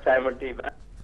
70।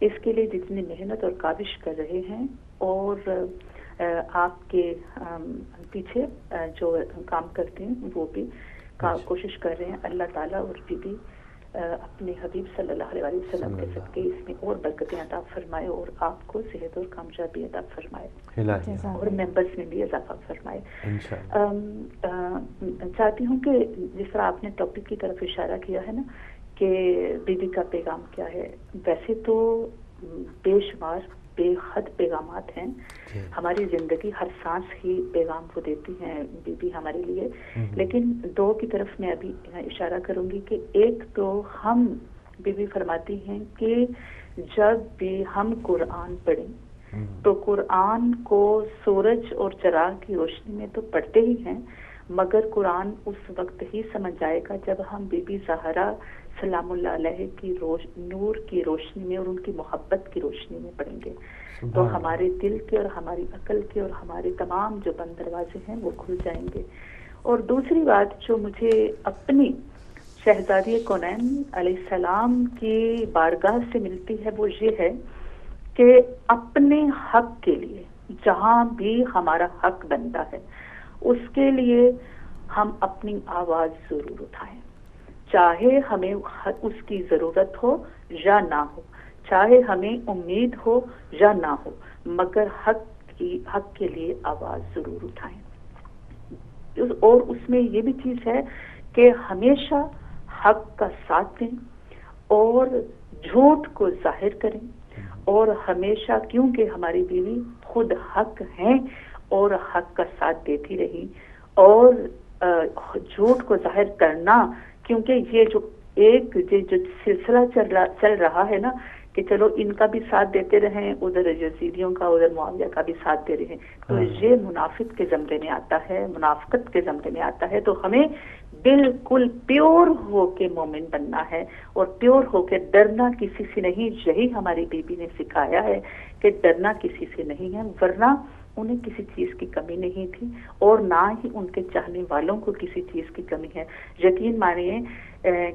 اس کے لیے جتنی محنت اور کاوش کر رہے ہیں اور آپ کے پیچھے جو کام کرتے ہیں وہ بھی کوشش کر رہے ہیں. اللہ تعالیٰ اور بی بی اپنے حبیب صلی اللہ علیہ وسلم کے صدقے اس میں اور برکتیں عطا فرمائے اور آپ کو صحت اور کامیابی عطا فرمائے اور ممبرس میں بھی اضافہ فرمائے. چاہتی ہوں کہ جس طرح آپ نے ٹاپک کی طرف اشارہ کیا ہے نا کہ بی بی کا پیغام کیا ہے، ویسے تو بے شمار بے حد پیغامات ہیں. ہماری زندگی ہر سانس ہی پیغام کو دیتی ہیں بی بی ہمارے لیے، لیکن دو کی طرف میں ابھی اشارہ کروں گی کہ ایک تو ہم بی بی فرماتی ہیں کہ جب بھی ہم قرآن پڑھیں تو قرآن کو سورج اور چراغ کی روشنی میں تو پڑھتے ہی ہیں، مگر قرآن اس وقت ہی سمجھ جائے گا جب ہم بی بی زہرا سلام اللہ علیہ کی نور کی روشنی میں اور ان کی محبت کی روشنی میں پڑھیں گے تو ہمارے دل کے اور ہماری عقل کے اور ہمارے تمام جو بند دروازے ہیں وہ کھل جائیں گے. اور دوسری بات جو مجھے اپنی شہزادی کونین علیہ السلام کی بارگاہ سے ملتی ہے وہ یہ ہے کہ اپنے حق کے لیے جہاں بھی ہمارا حق بنتا ہے اس کے لیے ہم اپنی آواز ضرور اٹھائیں، چاہے ہمیں اس کی ضرورت ہو یا نہ ہو، چاہے ہمیں امید ہو یا نہ ہو، مگر حق کے لیے آواز ضرور اٹھائیں. اور اس میں یہ بھی چیز ہے کہ ہمیشہ حق کا ساتھ دیں اور جھوٹ کو ظاہر کریں، اور ہمیشہ کیونکہ ہماری بیوی خود حق ہیں اور حق کا ساتھ دیتی رہی، اور جھوٹ کو ظاہر کرنا کیونکہ یہ جو سلسلہ چل رہا ہے نا کہ چلو ان کا بھی ساتھ دیتے رہیں، ادھر یزیدیوں کا ادھر معاویہ کا بھی ساتھ دے رہے ہیں، تو یہ منافق کے زمرے میں آتا ہے، منافقت کے زمرے میں آتا ہے. تو ہمیں بالکل پیور ہو کے مومن بننا ہے اور پیور ہو کے ڈرنا کسی سے نہیں. یہی ہماری بی بی نے سکھایا ہے کہ ڈرنا کسی سے نہیں ہے، ورنہ انہیں کسی چیز کی کمی نہیں تھی اور نہ ہی ان کے چاہنے والوں کو کسی چیز کی کمی ہے. یقین مانیے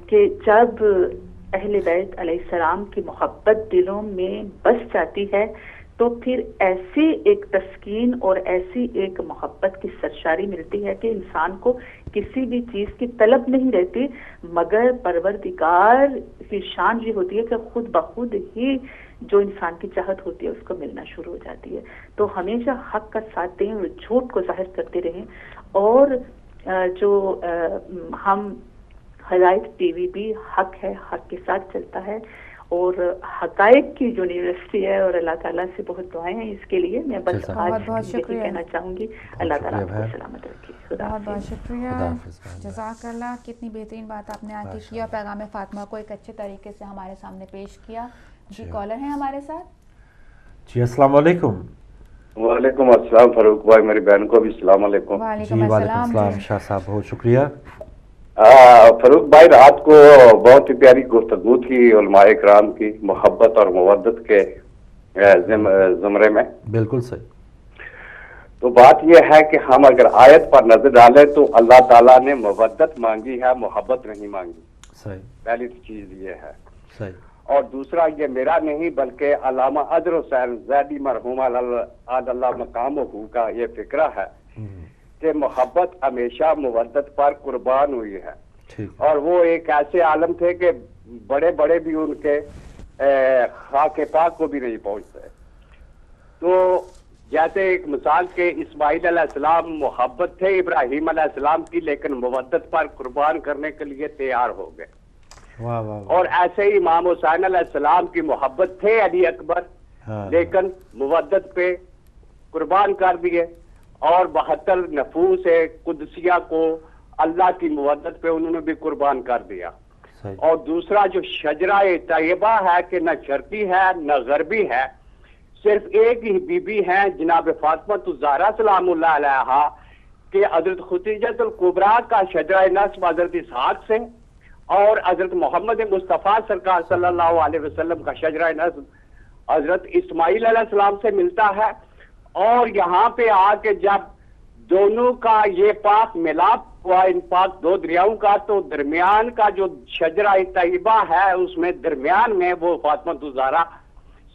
کہ جب اہل بیت علیہ السلام کی محبت دلوں میں بس جاتی ہے تو پھر ایسی ایک تسکین اور ایسی ایک محبت کی سرشاری ملتی ہے کہ انسان کو کسی بھی چیز کی طلب نہیں رہتی، مگر پروردگار کی شان یہ ہوتی ہے کہ خود بخود ہی جو انسان کی چاہت ہوتی ہے اس کو ملنا شروع ہو جاتی ہے. تو ہمیشہ حق کا ساتھ دیں اور جھوٹ کو ظاہر کرتے رہیں. اور جو ہم ہدایت ٹی وی بھی حق ہے، حق کے ساتھ چلتا ہے اور حقائق کی یونیورسٹی ہے، اور اللہ تعالیٰ سے بہت دعائیں ہیں اس کے لیے. میں بس آج یہی کہنا چاہوں گی اللہ تعالیٰ آپ کو سلامت رکھے. بہت بہت شکریہ، جزاک اللہ. کتنی بہترین بات آپ نے آگے کیا، پیغام فاطمہ کو ایک اچھے طریقے سے ہمارے سامنے پیش کیا. جی کالر ہیں ہمارے ساتھ. جی السلام علیکم. وعلیکم السلام فاروق بھائی، میری بہن کو بھی السلام علیکم. وعلیکم السلام. شاہ صاحب بہت شکریہ. فاروق بھائی رات کو بہت ہی پیاری گفتگو تھی علماء کرام کی محبت اور مودت کے زمرے میں. بالکل صحیح. تو بات یہ ہے کہ ہم اگر آیت پر نظر ڈالیں تو اللہ تعالیٰ نے مودت مانگی ہے، محبت نہیں مانگی. صحیح. پہلی چیز یہ ہے. صحیح. اور دوسرا یہ میرا نہیں بلکہ علامہ اظہر حسین زیدی مرحوم اللہ مقامہ کا یہ فکرہ ہے کہ محبت ہمیشہ مودت پر قربان ہوئی ہے. اور وہ ایک ایسے عالم تھے کہ بڑے بڑے بھی ان کے خاک پاک کو بھی نہیں پہنچتے. تو جیسے ایک مثال کے اسماعیل علیہ السلام محبت تھے ابراہیم علیہ السلام کی، لیکن مودت پر قربان کرنے کے لیے تیار ہو گئے. اور ایسے ہی امام حسین علیہ السلام کی محبت تھے علی اکبر، لیکن مودت پہ قربان کر دیے. اور 72 نفوس قدسیہ کو اللہ کی مودت پہ انہوں نے بھی قربان کر دیا. اور دوسرا جو شجرہ طیبہ ہے کہ نہ شرقی ہے نہ غربی ہے، صرف ایک ہی بی بی ہیں جناب فاطمہ الزہرا سلام اللہ علیہا کہ حضرت خدیجہ الکبریٰ کا شجرہ نسب حضرت اسحاق سے اور حضرت محمد مصطفیٰ سرکار صلی اللہ علیہ وسلم کا شجرہ نسب حضرت اسماعیل علیہ السلام سے ملتا ہے. اور یہاں پہ آ کے جب دونوں کا یہ پاک ملاپ ہوا ان پاک دو دریاؤں کا، تو درمیان کا جو شجرہ طیبہ ہے اس میں درمیان میں وہ فاطمہ الزہرا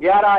11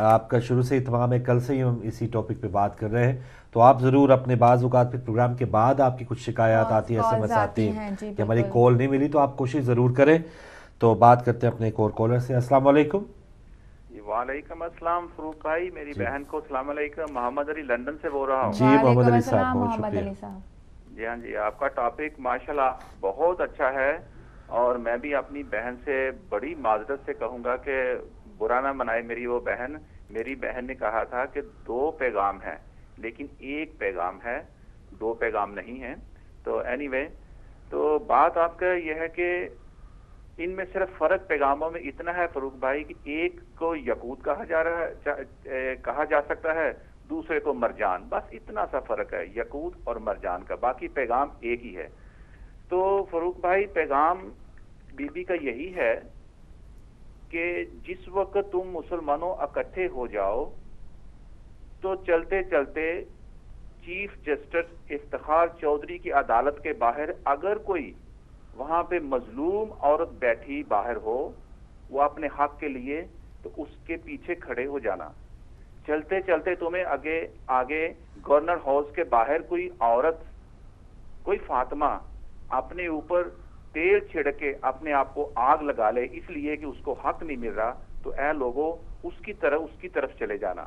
آپ کا شروع سے اتمام ہے, کل سے ہی ہم اسی ٹاپک پہ بات کر رہے ہیں, تو آپ ضرور اپنے بعض اوقات پھر پروگرام کے بعد آپ کی کچھ شکایات آتی ہیں, SMS آتی ہیں کہ ہماری کال نہیں ملی, تو آپ کوشش ضرور کریں. تو بات کرتے ہیں اپنے ایک اور کالر سے. السلام علیکم. وعلیکم السلام فروخ بھائی, میری بہن کو السلام علیکم. محمد علی لندن سے بول رہا ہوں. جی محمد علی صاحب, بہت شکریہ. جی ہاں جی, آپ کا ٹاپک ماشاءاللہ بہت اچھا ہے, اور میں بھی اپنی بہن سے بڑی معذرت سے کہوں گا کہ برا نہ منائے میری وہ بہن. میری بہن نے کہا تھا کہ 2 پیغام ہیں لیکن 1 پیغام ہے, 2 پیغام نہیں ہیں. تو اینی وے, تو بات آپ کا یہ ہے کہ ان میں صرف فرق پیغاموں میں اتنا ہے فروخ بھائی کہ ایک کو یقوت کہا جا سکتا ہے, دوسرے کو مرجان. بس اتنا سا فرق ہے یقوت اور مرجان کا, باقی پیغام ایک ہی ہے. تو فروخ بھائی پیغام بی بی کا یہی ہے کہ جس وقت تم مسلمانوں اکٹھے ہو جاؤ تو چلتے چلتے چیف جسٹس افتخار چودھری کی عدالت کے باہر اگر کوئی وہاں پہ مظلوم عورت بیٹھی باہر ہو, وہ اپنے حق کے لیے, تو اس کے پیچھے کھڑے ہو جانا. چلتے چلتے تمہیں آگے گورنر ہاؤس کے باہر کوئی عورت, کوئی فاطمہ اپنے اوپر تیل چھڑک کے اپنے آپ کو آگ لگا لے اس لیے کہ اس کو حق نہیں مل رہا, تو اے لوگوں اس کی طرف چلے جانا.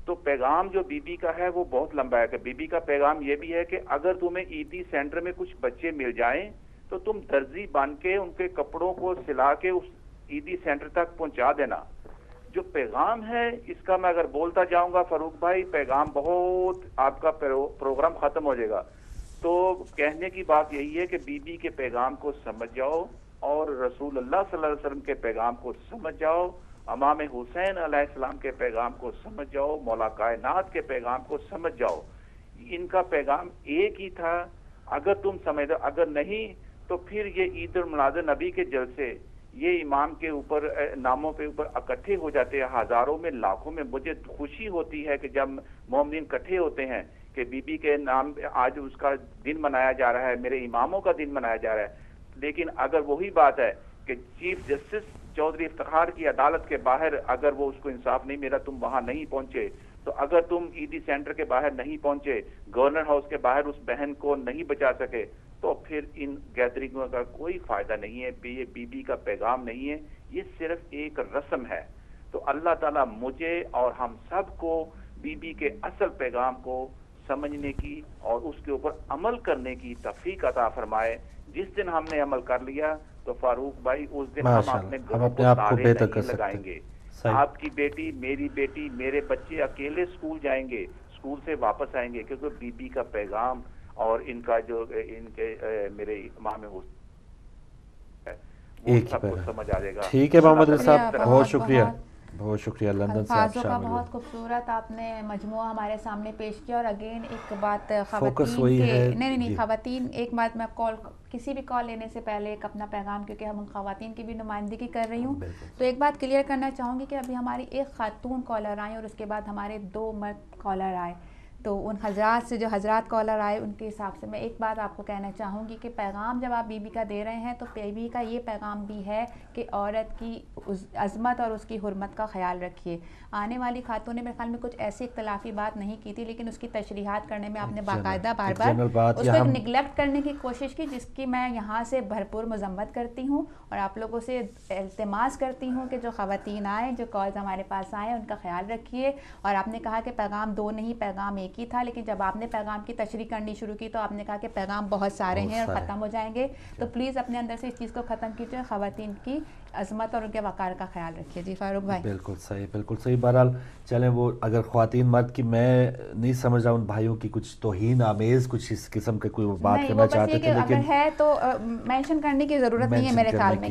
تو پیغام جو بی بی کا ہے وہ بہت لمبا ہے. کہ بی بی کا پیغام یہ بھی ہے کہ اگر تمہیں عیدی سینٹر میں کچھ بچے مل جائیں تو تم درزی بن کے ان کے کپڑوں کو سلا کے اس عیدی سینٹر تک پہنچا دینا. جو پیغام ہے اس کا میں اگر بولتا جاؤں گا فروخ بھائی, پیغام بہت, آپ کا پروگرام ختم ہو جائے گا. تو کہنے کی بات یہی ہے کہ بی بی کے پیغام کو سمجھ جاؤ اور رسول اللہ صلی اللہ علیہ وسلم کے پیغام کو سمجھ جاؤ, امام حسین علیہ السلام کے پیغام کو سمجھ جاؤ, مولا کائنات کے پیغام کو سمجھ جاؤ. ان کا پیغام ایک ہی تھا. اگر تم سمجھ, اگر نہیں تو پھر یہ عید المولاد نبی کے جلسے یہ امام کے اوپر ناموں پہ اوپر اکٹھے ہو جاتے ہیں ہزاروں میں, لاکھوں میں. مجھے خوشی ہوتی ہے کہ جب مومنین اکٹھے ہوتے ہیں کہ بی بی کے نام آج اس کا دن منایا جا رہا ہے, میرے اماموں کا دن منایا جا رہا ہے. لیکن اگر وہی بات ہے کہ چیف جسٹس چودھری افتخار کی عدالت کے باہر اگر وہ اس کو انصاف نہیں ملا, تم وہاں نہیں پہنچے, تو اگر تم عیدی سینٹر کے باہر نہیں پہنچے, گورنر ہاؤس کے باہر اس بہن کو نہیں بچا سکے, تو پھر ان گیدرنگوں کا کوئی فائدہ نہیں ہے. یہ بی بی کا پیغام نہیں ہے, یہ صرف ایک رسم ہے. تو اللہ تعالیٰ مجھے اور ہم سب کو بی بی کے اصل پیغام کو سمجھنے کی اور اس کے اوپر عمل کرنے کی توفیق عطا فرمائے. جس دن ہم نے عمل کر لیا تو فاروق بھائی اس دن ہم اپنے گھروں کو تالے نہیں لگائیں گے. آپ کی بیٹی, میری بیٹی, میرے بچے اکیلے اسکول جائیں گے, اسکول سے واپس آئیں گے, کیونکہ بی بی کا پیغام اور ان کا جو ان کے میرے امام حسین وہ سب کو سمجھ آ جائے گا. ٹھیک ہے محمد علی صاحب, بہت شکریہ, بہت شکریہ. لندن سے آپ شامل ہوئے. بہت خوبصورت آپ نے مجموعہ ہمارے سامنے پیش کیا. اور اگین ایک بات خواتین کے, نہیں خواتین, ایک بات میں کسی بھی کال لینے سے پہلے ایک اپنا پیغام, کیونکہ ہم خواتین کی بھی نمائندگی کر رہی ہوں, تو ایک بات کلیئر کرنا چاہوں گی کہ ابھی ہماری ایک خاتون کالر آئیں اور اس کے بعد ہمارے 2 مرد کالر آئے. تو ان حضرات سے جو حضرات کالر آئے ان کے حساب سے میں ایک بات آپ کو کہنا چاہوں گی کہ پیغام جب آپ بی بی کا دے رہے ہیں تو بی بی کا یہ پیغام بھی ہے کہ عورت کی عظمت اور اس کی حرمت کا خیال رکھیے. آنے والی خاتون نے میرے خیال میں کچھ ایسی اختلافی بات نہیں کی تھی, لیکن اس کی تشریحات کرنے میں آپ نے باقاعدہ بار بار اس کو نگلیکٹ کرنے کی کوشش کی, جس کی میں یہاں سے بھرپور مذمت کرتی ہوں اور آپ لوگوں سے التماس کرتی ہوں کہ جو خواتین آئیں, جو کالز ہمارے پاس آئیں, ان کا خیال رکھیے. اور آپ نے کہا کہ پیغام 2 نہیں, پیغام ایک ہی تھا, لیکن جب آپ نے پیغام کی تشریح کرنی شروع کی تو آپ نے کہا کہ پیغام بہت سارے ہیں اور ختم ہو جائیں گے. تو پلیز اپنے اندر سے اس چیز کو ختم کیجیے, خواتین کی عظمت اور ان کے وقار کا خیال رکھیے. جی فاروق بھائی. بالکل صحیح, بالکل صحیح. بہرحال چلیں, وہ اگر خواتین مرد کی, میں نہیں سمجھ رہا ان بھائیوں کی کچھ توہین آمیز کچھ اس قسم کے کوئی بات کرنا چاہتے تھے, لیکن اگر ہے تو مینشن کرنے کی ضرورت نہیں ہے میرے خیال میں,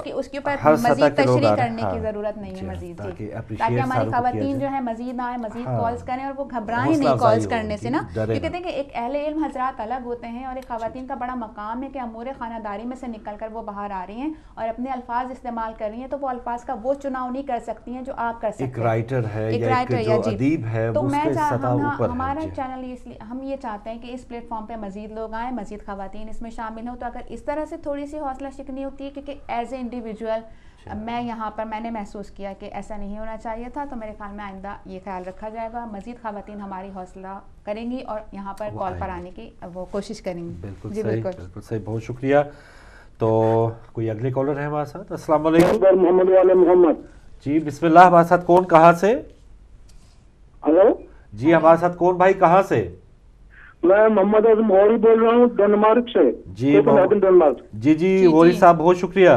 کہ اس کے اوپر مزید تشریح کرنے کی ضرورت نہیں ہے مزید, تاکہ ہماری خواتین جو ہے مزید آئیں, مزید کالز کریں, اور وہ گھبرائیں نہیں کالز کرنے سے نا, کیونکہ دیکھیں ایک اہل علم حضرات الگ ہوتے ہیں اور ایک خواتین کا بڑا مقام ہے کہ امور خانہ داری میں سے نکل کر وہ باہر آ رہی ہیں اور اپنے الفاظ استعمال کر رہی ہیں, تو وہ الفاظ کا وہ چناؤ نہیں کر سکتی ہیں جو آپ کر سکتے ہیں. ایک رائٹر ہے یا ایک جو ادیب ہے, تو اس کے سطح اوپر ہے. ہمارا چینل اس لیے ہم یہ چاہتے ہیں کہ اس پلیٹ فارم پہ مزید لوگ آئیں, مزید خواتین اس میں شامل ہوں. تو اگر اس طرح سے تھوڑی سی حوصلہ شکنی ہوتی ہے, کیونکہ ایز اے انڈیویجول میں یہاں پر میں نے محسوس کیا کہ ایسا نہیں ہونا چاہیے تھا، تو میرے خیال میں آئندہ یہ خیال رکھا جائے گا، مزید خواتین ہماری حوصلہ کریں گی اور یہاں پر کال پر آنے کی وہ کوشش کریں گی. بالکل صحیح، بالکل صحیح، بہت شکریہ. تو کوئی اگلے کالر ہے ہمارے ساتھ. السلام علیکم. محمد والے محمد. جی بسم اللہ. ہمارے ساتھ کون کہاں سے؟ ہلو جی ہمارے ساتھ کون بھائی کہاں سے؟ میں محمد اعظم غوری بول رہا ہوں ڈنمارک سے. جی جی غوری صاحب بہت شکریہ.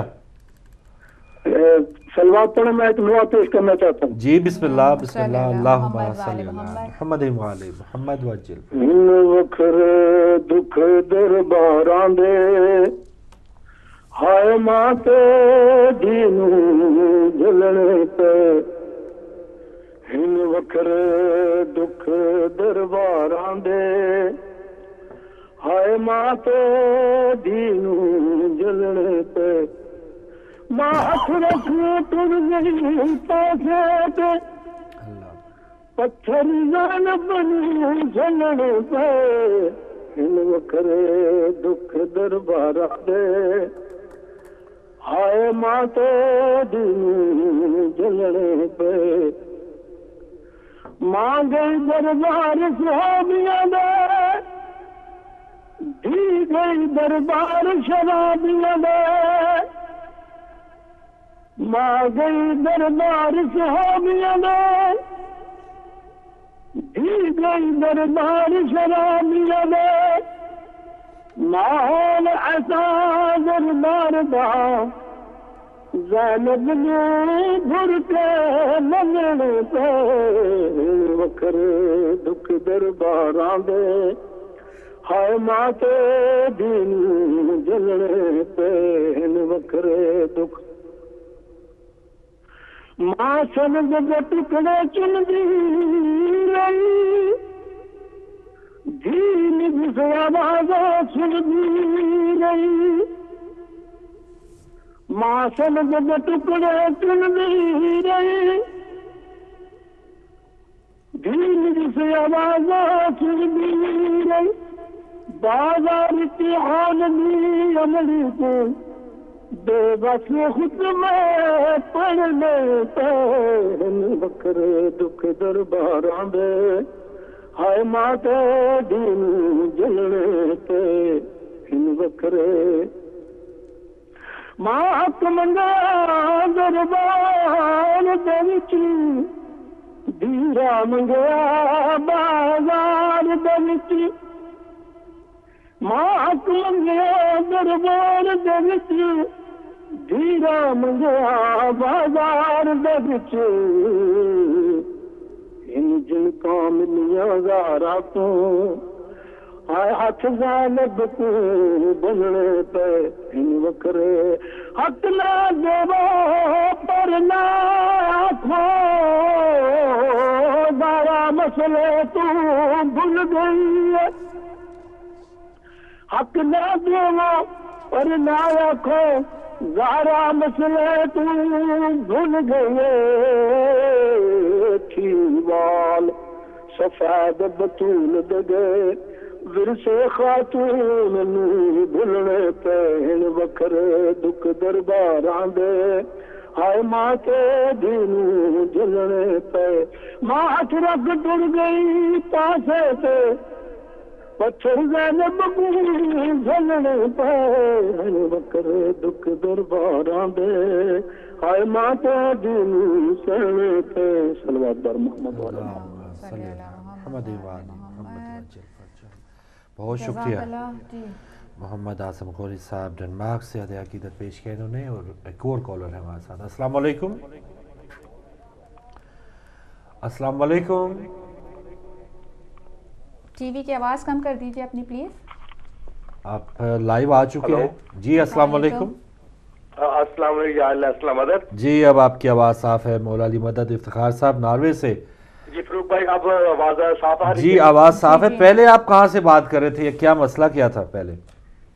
سلوات پڑھیں، میں ایک دعا پیش کرنا چاہتا ہوں. جی بسم اللہ. بسم اللہ. اللہم صلی علی محمد وعلی محمد وجل. ہن وکھر دکھ درباراں دے ہائے ماں تے دینوں جلنے تے، ہن وکھر دکھ درباراں دے ہائے ماں تے دینوں جلنے تے، ماں ہاتھ رکھے ٹر گئی پاسے تے پتھر جان بنی جلنے پہ، ہن وکھرے دکھ درباراں دے ہائے ماں تے دینوں جلنے پہ، ماں گئی دربار صحابیاں دے، دی گئی دربار شرابیاں دے، ماں گئی دربار صحابیاں دے، دی گئی دربار شرابیاں دے، ماحول ایسا دربار دا زینب نے بھر کے منگنے پہ، وکھرے دکھ درباراں دے ہائے ماں تے دینوں جلنے پہ، وکھرے دکھ. ماں سند دے ٹکڑے چندی رہی، دین جس آوازاں سندی رہی، ماں سند دے ٹکڑے چندی رہی، دین جس آوازاں سندی رہی، بازار کی حال دی عملی کو بے بس خود میں پڑھنے پہ، وکھرے دکھ درباراں دے ہائے ماں تے دینوں جلنے پہ، وکھرے ماں حق منگا دربار دے وچ، دیرا منگیا بازار دے وچ، ماں حق منگیا دربار دے وچ، دیرا منگیا بازار دے وچ، ان جن کام ملیاں زارا تو ہائے ہاتھ زینب کو بننے پہ، ان وکھرے حق نہ دیو پر نہ آکھو، زارا مسئلے تو بھول گئی ہے، حق نہ دیو پر نہ آکھو، زارا مسئلے تو بھول گئے، تھی وال سفید بطول دگے ورث خاتون نو بھولنے پہ، وکھرے دکھ درباراں دے ہائے ماں تے دینوں جلنے پہ، ماں ہاتھ رکھ ٹر گئی پاسے تے پتھر زینب کو جلنے پہ، وکھرے دکھ درباراں دے ہائے ماں تے دینوں سہنے پہ. صلوات بر محمد والا محمد وعلی محمد. بہت شکریہ محمد اعظم غوری صاحب ڈنمارک سے ادائے عقیدت پیش کیا انہوں نے. اور ایک اور کالر ہے ہمارے ساتھ. السلام علیکم. السلام علیکم. ٹی وی کی آواز کم کر دیجیے اپنی پلیز. آپ لائیو آ چکے ہیں. جی السلام علیکم. السلام علیکم. جی اب آپ کی آواز صاف ہے. مولا علی مدد افتخار صاحب ناروے سے. جی فروخ بھائی اب آواز صاف آ رہی ہے؟ جی آواز صاف ہے. پہلے آپ کہاں سے بات کر رہے تھے؟ کیا مسئلہ کیا تھا پہلے؟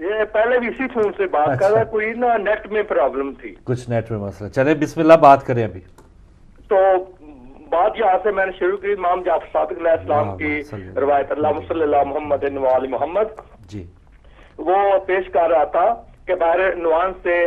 یہ پہلے بھی اسی فون سے بات کر رہا. کوئی نا نیٹ میں پرابلم تھی. کچھ نیٹ میں مسئلہ. چلے بسم اللہ بات کریں ابھی. تو بات یہاں سے میں نے شروع کی امام جعفر صادق علیہ السلام کی روایت اللہم صلی اللہ محمد وعلی محمد. جی وہ پیش کر رہا تھا کہ بحر نوان سے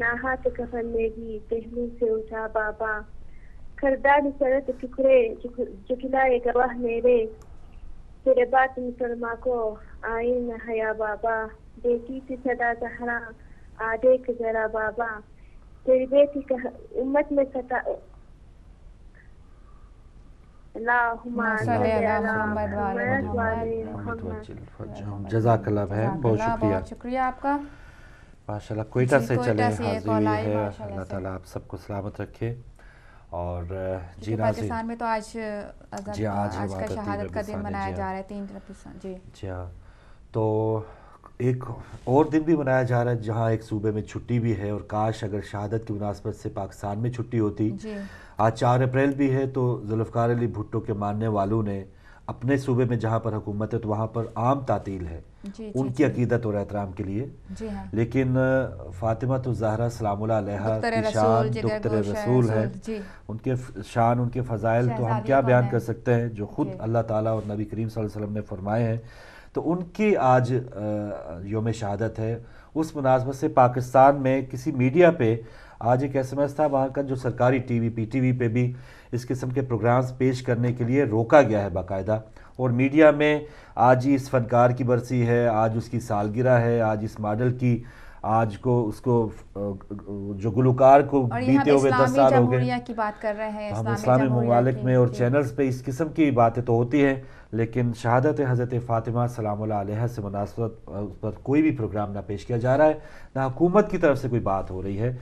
نہ ہاتھ کفن میری پہلو سے اٹھا بابا کردار سرت ٹکڑے جکلائے گواہ میرے تیرے بات مسلماں کو آئین نہ حیا بابا دیتی تھی صدا زہرا آ دیکھ ذرا بابا تیری بیٹی کا امت میں ستا اللہم صلی علی محمد. جزاک اللہ بہن، بہت شکریہ. بہت شکریہ آپ کا. ماشاءاللہ کوئٹہ سے چلے حاضری ہوئی ہے. اللہ تعالیٰ آپ سب کو سلامت رکھے. اور جی پاکستان میں تو آج کا شہادت کا دن منایا جا رہا ہے 3 ربیع. جی ہاں، تو ایک اور دن بھی منایا جا رہا ہے جہاں ایک صوبے میں چھٹی بھی ہے، اور کاش اگر شہادت کی مناسبت سے پاکستان میں چھٹی ہوتی. آج 4 اپریل بھی ہے، تو ذوالفقار علی بھٹو کے ماننے والوں نے اپنے صوبے میں جہاں پر حکومت ہے تو وہاں پر عام تعطیل ہے ان کی عقیدت اور احترام کے لیے. لیکن فاطمہ الزہرا سلام اللہ علیہا کی شان دختر رسول ہے، ان کے شان، ان کے فضائل تو ہم کیا بیان کر سکتے ہیں جو خود اللہ تعالیٰ اور نبی کریم صلی اللہ علیہ وسلم نے فرمائے ہیں. تو ان کی آج یوم شہادت ہے. اس مناسبت سے پاکستان میں کسی میڈیا پہ آج ایک ایس ایم ایس تھا، وہاں کا جو سرکاری T V P T V پہ بھی اس قسم کے پروگرامز پیش کرنے کے لیے روکا گیا ہے باقاعدہ. اور میڈیا میں آج ہی اس فنکار کی برسی ہے، آج اس کی سالگرہ ہے، آج اس ماڈل کی، آج کو اس کو جو گلوکار کو بیتے ہوئے 10 سال ہو گئے. کی بات کر رہے ہیں ہم اسلامی ممالک میں اور چینلز پہ اس قسم کی باتیں تو ہوتی ہیں، لیکن شہادت حضرت فاطمہ سلام اللہ علیہ سے مناسبت پر کوئی بھی پروگرام نہ پیش کیا جا رہا ہے، نہ حکومت کی طرف سے کوئی بات ہو رہی ہے.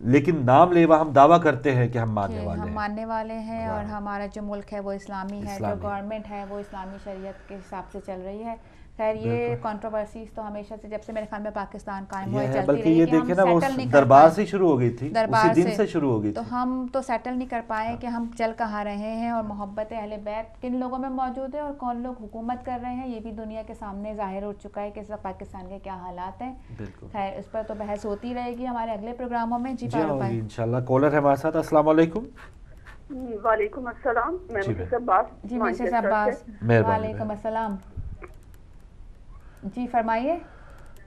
لیکن نام لیوا ہم دعویٰ کرتے ہیں کہ ہم ماننے والے ہیں اور ہمارا جو ملک ہے وہ اسلامی ہے، جو گورنمنٹ ہے وہ اسلامی شریعت کے حساب سے چل رہی ہے. خیر یہ کنٹروورسیز تو ہمیشہ سے جب سے میرے خیال میں پاکستان قائم ہوئے چلتی رہی، بلکہ یہ دیکھیں نا وہ دربار سے شروع ہو گئی تھی، اسی دن سے شروع ہو گئی تھی. تو ہم تو سیٹل نہیں کر پائے کہ ہم چل کہاں رہے ہیں، اور محبت اہل بیت کن لوگوں میں موجود ہے اور کون لوگ حکومت کر رہے ہیں، یہ بھی دنیا کے سامنے ظاہر ہو چکا ہے کہ اس وقت پاکستان کے کیا حالات ہیں. خیر اس پر تو بحث ہوتی رہے گی ہمارے اگلے پروگراموں میں. جی انشاءاللہ. کالر ہے ہمارے ساتھ. السلام علیکم. وعلیکم السلام. میں مسز عباس. جی مسز عباس وعلیکم السلام. جی فرمائیے.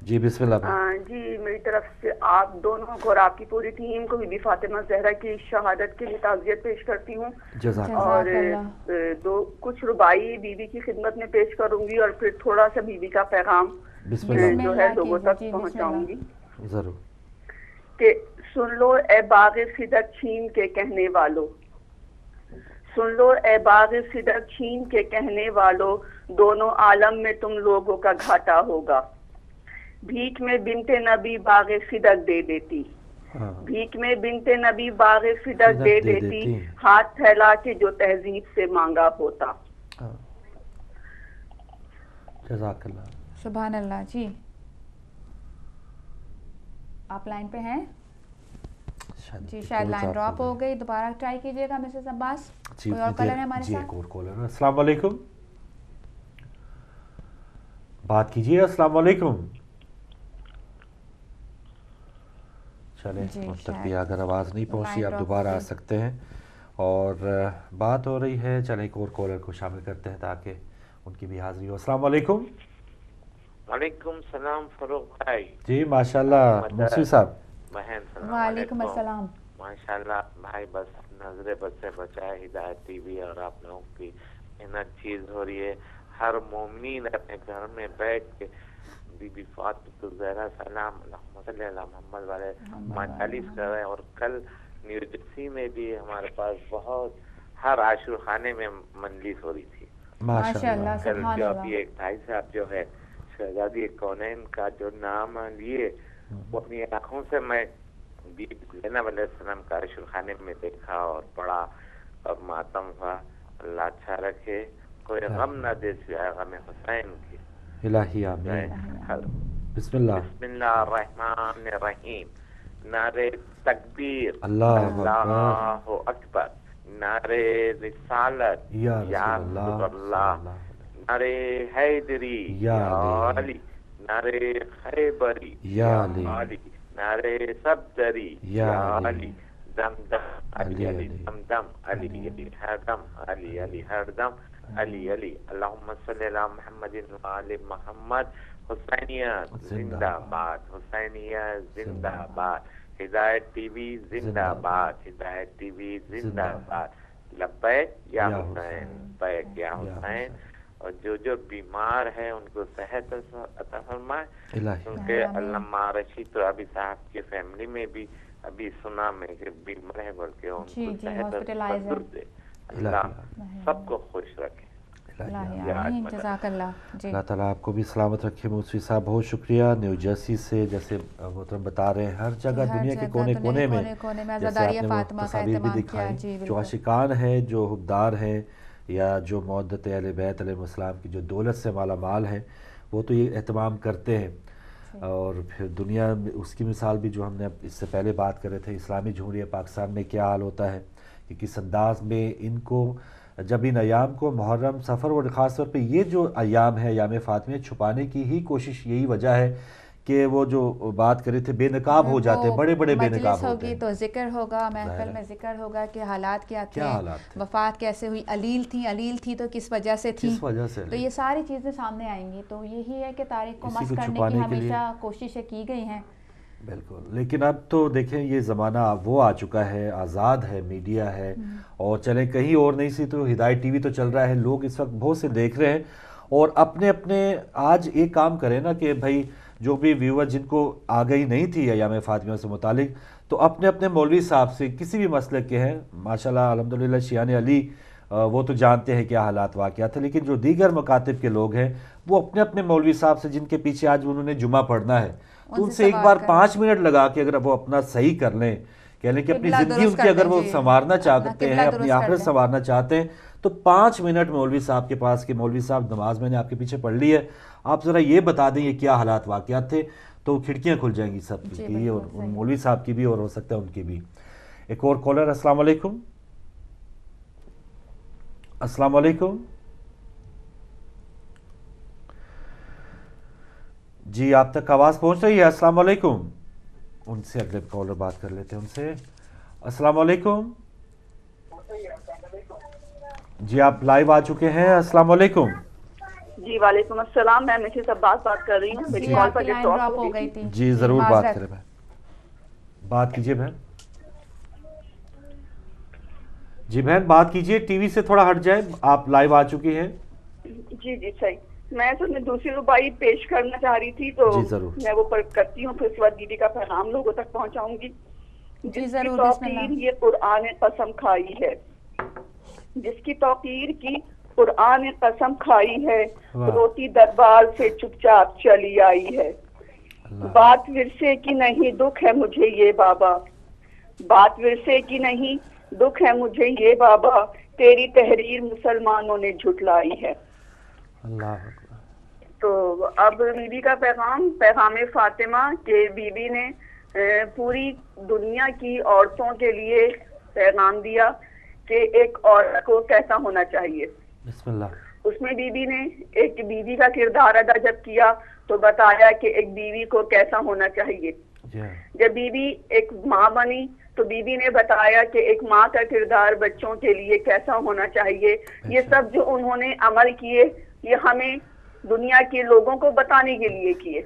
جی بسم اللہ. جی میری طرف سے آپ دونوں کو اور آپ کی پوری ٹیم کو بی بی فاطمہ زہرا کی شہادت کے لیے تعزیت پیش کرتی ہوں. اور کچھ ربائی بی بی کی خدمت میں پیش کروں گی، اور پھر تھوڑا سا بی بی کا پیغام جو ہے لوگوں تک پہنچاؤں گی. ضرور. کہ سن لو اے باغ صدق چھین کے کہنے والو، سن لو اے باغ صدق چھین کے کہنے والو، دونوں عالم میں تم لوگوں کا گھاٹا ہوگا. بھیک میں بنت نبی باغ صدق دے دیتی، بھیک میں بنت نبی باغ صدق دے دیتی، ہاتھ پھیلا کے جو تہذیب سے مانگا ہوتا. جزاک اللہ. سبحان اللہ. جی آپ لائن پہ ہیں؟ جی شاید لائن ڈراپ ہو گئی، دوبارہ ٹرائی کیجئے گا مسز عباس. کوئی اور کالر ہے ہمارے ساتھ؟ ایک اور کالر. السلام علیکم. بات کیجئے. السلام علیکم. چلیں اس تک بھی اگر آواز نہیں پہنچی آپ دوبارہ آ سکتے ہیں. اور بات ہو رہی ہے، چلیں ایک اور کالر کو شامل کرتے ہیں تاکہ ان کی بھی حاضری ہو. السلام علیکم. وعلیکم السلام فروغ بھائی. جی ماشاءاللہ منصور صاحب. وعلیکم السلام. ماشاءاللہ بھائی، بس نظر بد سے بچائے ہدایت ٹی وی اور آپ لوگوں کی محنت چیز ہو رہی ہے. ہر مومنین اپنے گھر میں بیٹھ کے بی بی فاطمہ الزہرا سلام اللہم صلی علی محمد والے تعریف کر رہے ہیں. اور کل نیو جرسی میں بھی ہمارے پاس بہت ہر عاشور خانے میں مجلس ہو رہی تھی ماشاءاللہ. کل جو ابھی ایک بھائی صاحب جو ہے شہزادی کونین کا جو نام لیے، وہ اپنی آنکھوں سے میں بی بی زینب علیہ السلام کا عاشور خانے میں دیکھا اور پڑھا اور ماتم ہوا. اللہ اچھا رکھے، کوئی غم نہ دے سوائے غم حسین کی. الہی آمین. بسم اللہ. بسم اللہ الرحمن الرحیم. نعرے تکبیر، اللہ اکبر. نعرے رسالت، یا رسول اللہ. نعرے حیدری، یا علی. نعرے خیبری، یا علی. نعرے صفدری، یا علی. دم دم علی علی، دم دم علی علی، ہر دم علی علی، ہر دم علی علی. اللہم صلی علی محمد وآل محمد. حسینیت زندہ باد، حسینیت زندہ باد. ہدایت ٹی وی زندہ باد، ہدایت ٹی وی زندہ باد، لبیک یا حسین، لبیک یا حسین. اور جو بیمار ہیں ان کو صحت عطا فرمائے. کیونکہ علامہ رشید ترابی صاحب کی فیملی میں بھی ابھی سنا میں کہ بیمار ہے، بلکہ ان کو صحت دے. اللہ سب کو خوش رکھے. اللہ تعالیٰ آپ کو بھی سلامت رکھے. موسوی صاحب بہت شکریہ. نیو جرسی سے جیسے محترم بتا رہے ہیں ہر جگہ دنیا کے کونے کونے میں جیسے آپ نے تصاویر بھی دکھائی، جو عاشقان ہیں، جو حبدار ہیں، یا جو معدت اہل بیت علیہ السلام کی جو دولت سے مالا مال ہیں، وہ تو یہ اہتمام کرتے ہیں. اور پھر دنیا میں اس کی مثال بھی جو ہم نے اس سے پہلے بات کر رہے تھے، اسلامی جمہوریہ پاکستان میں کیا حال ہوتا ہے کہ کس انداز میں ان کو جب ان ایام کو محرم، سفر اور خاص طور پہ یہ جو ایام ہے ایام فاطمیہ چھپانے کی ہی کوشش، یہی وجہ ہے کہ وہ جو بات کرے تھے بے نقاب ہو جاتے ہیں، بڑے بڑے بے نقاب ہوتے ہیں. تو ذکر ہوگا، محفل میں ذکر ہوگا کہ حالات کیا تھے، وفات کیسے ہوئی، علیل تھی تو کس وجہ سے تھی، تو یہ ساری چیزیں سامنے آئیں گی. تو یہی ہے کہ تاریخ کو مسخ کرنے کی ہمیشہ کوششیں کی گئی ہیں. بالکل. لیکن اب تو دیکھیں یہ زمانہ وہ آ چکا ہے، آزاد ہے، میڈیا ہے، اور چلیں کہیں اور نہیں سی تو ہدایت ٹی وی تو چل رہا ہے. لوگ اس وقت بہت سے دیکھ رہے ہیں اور اپنے اپنے آج ایک کام کریں نا کہ بھائی جو بھی ویور جن کو آگاہی نہیں تھی ایام فاطمیہ سے متعلق، تو اپنے اپنے مولوی صاحب سے کسی بھی مسلک کے ہیں، ماشاءاللہ الحمدللہ شیعان علی وہ تو جانتے ہیں کیا حالات واقعات ہیں، لیکن جو دیگر مکاتب کے لوگ ہیں وہ اپنے اپنے مولوی صاحب سے جن کے پیچھے آج انہوں نے جمعہ پڑھنا ہے، تو ان سے ایک بار 5 منٹ لگا کے اگر وہ اپنا صحیح کر لیں، کہہ لیں کہ اپنی زندگی ان کی اگر وہ سنوارنا چاہتے ہیں، اپنی آخرت سنوارنا چاہتے ہیں، تو 5 منٹ مولوی صاحب کے پاس کہ مولوی صاحب نماز میں نے آپ کے پیچھے پڑھ لی ہے، آپ ذرا یہ بتا دیں یہ کیا حالات واقعات تھے، تو کھڑکیاں کھل جائیں گی سب کی، اور مولوی صاحب کی بھی اور ہو سکتا ہے ان کی بھی. ایک اور کالر. السلام علیکم. السلام علیکم. جی آپ تک آواز پہنچ رہی ہے؟ السلام علیکم. ان سے اگلے کالر بات کر لیتے ہیں ان سے. السلام علیکم. جی آپ لائیو آ چکے ہیں. السلام علیکم. جی وعلیکم السلام. میں مسز عباس بات کر رہی ہوں. میری کال پر ڈراپ ہو گئی تھی. جی ضرور بات کریں بہن. بات کیجئے بہن. جی بہن بات کیجئے، ٹی وی سے تھوڑا ہٹ جائیں، آپ لائیو آ چکی ہیں. جی صحیح. میں تو دوسری ربائی پیش کرنا چاہ رہی تھی، تو میں وہ کرتی ہوں، پھر اس بعد دیدی کا پیغام لوگوں تک پہنچاؤں گی. جس کی توقیر یہ قرآن قسم کھائی ہے، جس کی توقیر کی قرآن قسم کھائی ہے، روتی دربار سے چپ چاپ چلی آئی ہے. بات ورثے کی نہیں دکھ ہے مجھے یہ بابا، بات ورثے کی نہیں دکھ ہے مجھے یہ بابا، تیری تحریر مسلمانوں نے جھٹلائی ہے. تو اب بی بی کا پیغام فاطمہ کہ بی بی نے پوری دنیا کی عورتوں کے لیے پیغام دیا کہ ایک عورت کو کیسا ہونا چاہیے. بسم اللہ. اس میں بی بی نے ایک بیوی کا کردار ادا جب کیا تو بتایا کہ ایک بیوی کو کیسا ہونا چاہیے. جب بی بی ایک ماں بنی تو بی بی نے بتایا کہ ایک ماں کا کردار بچوں کے لیے کیسا ہونا چاہیے. یہ سب جو انہوں نے عمل کیے یہ ہمیں دنیا کے لوگوں کو بتانے کے لیے کیے.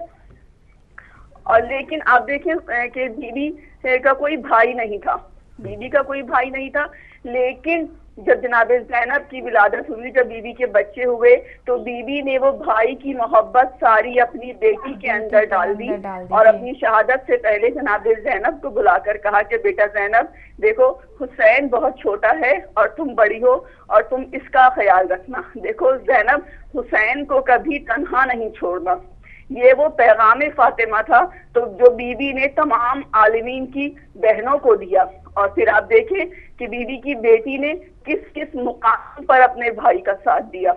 اور لیکن آپ دیکھیں کہ بی بی کا کوئی بھائی نہیں تھا، بی بی کا کوئی بھائی نہیں تھا، لیکن جب جناب زینب کی ولادت ہوئی، جب بی بی کے بچے ہوئے تو بی بی نے وہ بھائی کی محبت ساری اپنی بیٹی کے اندر ڈال دی، اور اپنی شہادت سے پہلے جناب زینب کو بلا کر کہا کہ بیٹا زینب دیکھو حسین بہت چھوٹا ہے اور تم بڑی ہو اور تم اس کا خیال رکھنا. دیکھو زینب حسین کو کبھی تنہا نہیں چھوڑنا. یہ وہ پیغام فاطمہ تھا تو جو بی بی نے تمام عالمین کی بہنوں کو دیا. اور پھر آپ دیکھیں کہ بی بی کی بیٹی نے کس کس مقام پر اپنے بھائی کا ساتھ دیا.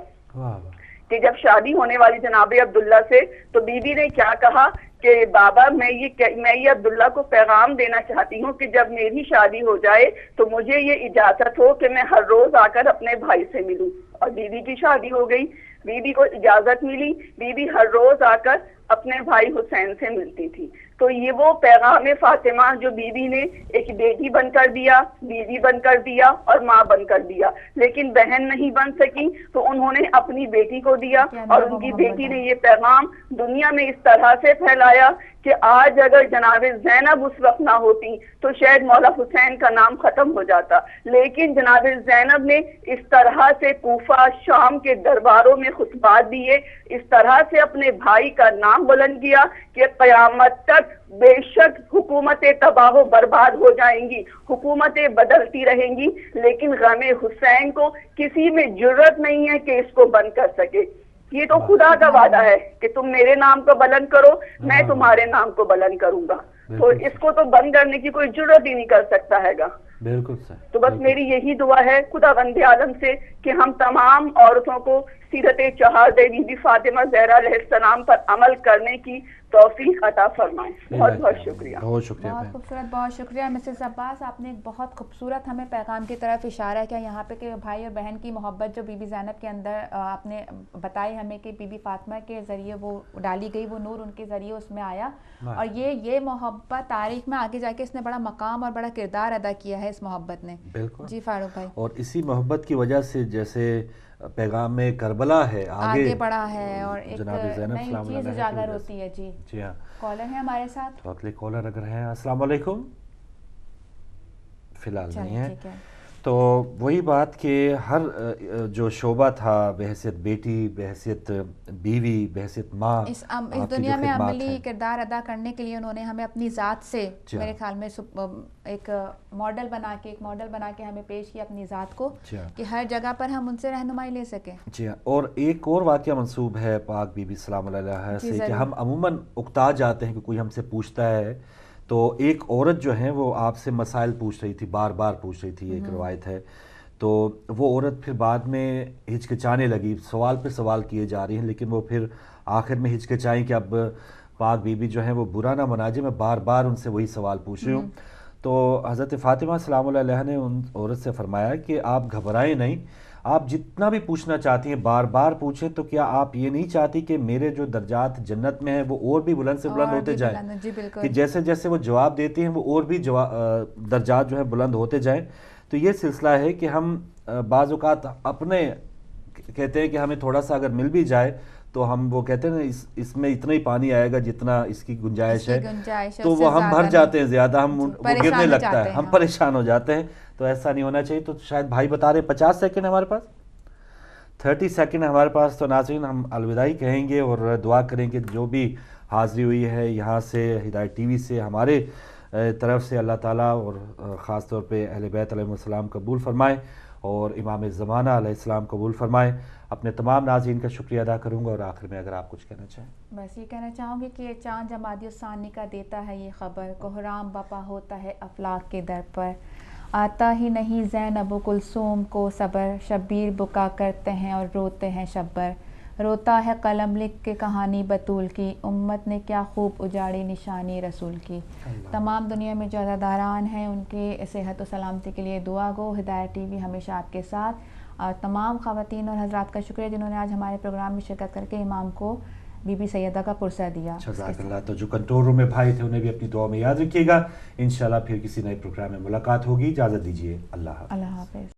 کہ جب شادی ہونے والی جناب عبداللہ سے تو بی بی نے کیا کہا کہ بابا میں یہ عبداللہ کو پیغام دینا چاہتی ہوں کہ جب میری شادی ہو جائے تو مجھے یہ اجازت ہو کہ میں ہر روز آ کر اپنے بھائی سے ملوں. اور بی بی کی شادی ہو گئی، بی بی کو اجازت ملی، بی بی ہر روز آ کر اپنے بھائی حسین سے ملتی تھی. تو یہ وہ پیغام فاطمہ جو بیوی نے ایک بیٹی بن کر دیا, بیوی بن کر دیا اور ماں بن کر دیا, لیکن بہن نہیں بن سکی تو انہوں نے اپنی بیٹی کو دیا, اور ان کی بیٹی نے یہ پیغام دنیا میں اس طرح سے پھیلایا کہ آج اگر جناب زینب اس وقت نہ ہوتی تو شاید مولا حسین کا نام ختم ہو جاتا, لیکن جناب زینب نے اس طرح سے کوفہ شام کے درباروں میں خطبات دیے, اس طرح سے اپنے بھائی کا نام بلند کیا کہ قیامت تک بے شک حکومتیں تباہ و برباد ہو جائیں گی, حکومتیں بدلتی رہیں گی, لیکن غم حسین کو کسی میں جرت نہیں ہے کہ اس کو بند کر سکے. یہ تو خدا کا وعدہ ہے کہ تم میرے نام کو بلند کرو, میں تمہارے نام کو بلند کروں گا, تو اس کو تو بند کرنے کی کوئی جرت ہی نہیں کر سکتا ہے گا. بالکل صحیح. تو بس میری یہی دعا ہے خدا بند عالم سے کہ ہم تمام عورتوں کو سیرت چہار بی بی فاطمہ زہرا علیہ السلام پر عمل کرنے کی توفیق عطا فرمائیں. بہت بہت شکریہ. بہت شکریہ. بہت خوبصورت, بہت شکریہ مسز عباس. آپ نے ایک بہت خوبصورت ہمیں پیغام کی طرف اشارہ کیا یہاں پہ کہ بھائی اور بہن کی محبت جو بی بی زینب کے اندر آپ نے بتائی ہمیں کہ بی بی فاطمہ کے ذریعے وہ ڈالی گئی, وہ نور ان کے ذریعے اس میں آیا, اور یہ محبت تاریخ میں آگے جا کے اس نے بڑا مقام اور بڑا کردار ادا کیا ہے اس محبت نے. بالکل جی فاروق بھائی. اور اسی محبت کی وجہ سے جیسے پیغام میں کربلا ہے آگے بڑھا ہے اور ایک جناب زینب نئی چیز اجاگر ہوتی ہے. جی جی ہاں, کالر ہے ہمارے ساتھ, تو اگلے کالر اگر ہیں. السلام علیکم. فی الحال نہیں ہے. تو وہی بات کہ ہر جو شعبہ تھا بحیثیت بیٹی, بحیثیت بیوی, بحیثیت ماں, اس دنیا میں عملی کردار ادا کرنے کے لیے انہوں نے ہمیں اپنی ذات سے میرے خیال میں ایک ماڈل بنا کے ہمیں پیش کیا اپنی ذات کو, کہ ہر جگہ پر ہم ان سے رہنمائی لے سکیں. جی ہاں. اور ایک اور واقعہ منسوب ہے پاک بی بی سلام علیہ سے کہ ہم عموماً اکتا جاتے ہیں کہ کوئی ہم سے پوچھتا ہے تو ایک عورت جو ہیں وہ آپ سے مسائل پوچھ رہی تھی, بار بار پوچھ رہی تھی, ایک روایت ہے, تو وہ عورت پھر بعد میں ہچکچانے لگی, سوال پہ سوال کیے جا رہی ہیں, لیکن وہ پھر آخر میں ہچکچائیں کہ اب پاک بی بی جو ہیں وہ برا نہ مناجے, میں بار بار ان سے وہی سوال پوچھ رہی ہوں. تو حضرت فاطمہ سلام اللہ علیہ نے ان عورت سے فرمایا کہ آپ گھبرائیں نہیں, آپ جتنا بھی پوچھنا چاہتی ہیں بار بار پوچھیں, تو کیا آپ یہ نہیں چاہتی کہ میرے جو درجات جنت میں ہیں وہ اور بھی بلند سے بلند ہوتے جائیں, کہ جیسے جیسے وہ جواب دیتی ہیں وہ اور بھی درجات جو ہیں بلند ہوتے جائیں. تو یہ سلسلہ ہے کہ ہم بعض اوقات اپنے کہتے ہیں کہ ہمیں تھوڑا سا اگر مل بھی جائے تو ہم وہ کہتے ہیں نا اس میں اتنا ہی پانی آئے گا جتنا اس کی گنجائش ہے, تو وہ ہم بھر جاتے ہیں زیادہ, ہم وہ گرنے لگتا ہے, ہم پریشان ہو جاتے ہیں. تو ایسا نہیں ہونا چاہیے. تو شاید بھائی بتا رہے 50 سیکنڈ ہمارے پاس, 30 سیکنڈ ہمارے پاس. تو ناظرین ہم الوداعی کہیں گے اور دعا کریں کہ جو بھی حاضری ہوئی ہے یہاں سے ہدایت ٹی وی سے ہمارے طرف سے, اللہ تعالیٰ اور خاص طور پہ اہل بیت علیہ السلام قبول فرمائے اور امام زمانہ علیہ السلام قبول فرمائے. اپنے تمام ناظرین کا شکریہ ادا کروں گا, اور آخر میں اگر آپ کچھ کہنا چاہیں. بس یہ کہنا چاہوں گی کہ چاند جمادی الثانی کا دیتا ہے یہ خبر, کوہرام بپا ہوتا ہے افلاک کے در پر, آتا ہی نہیں زینب و کلثوم کو صبر, شبیر بکا کرتے ہیں اور روتے ہیں شبر, روتا ہے قلم لکھ کے کہانی بطول کی, امت نے کیا خوب اجاڑی نشانی رسول کی. تمام دنیا میں جو عزاداران ہیں ان کے صحت و سلامتی کے لیے دعا گو. ہدایت ٹی وی ہمیشہ آپ کے ساتھ, اور تمام خواتین اور حضرات کا شکریہ جنہوں نے آج ہمارے پروگرام میں شرکت کر کے امام کو بی بی سیدہ کا پرسہ دیا. جزاک اللہ. تو جو کنٹرول روم میں بھائی تھے انہیں بھی اپنی دعا میں یاد رکھیے گا. انشاءاللہ پھر کسی نئے پروگرام میں ملاقات ہوگی. اجازت دیجیے. اللہ حافظ.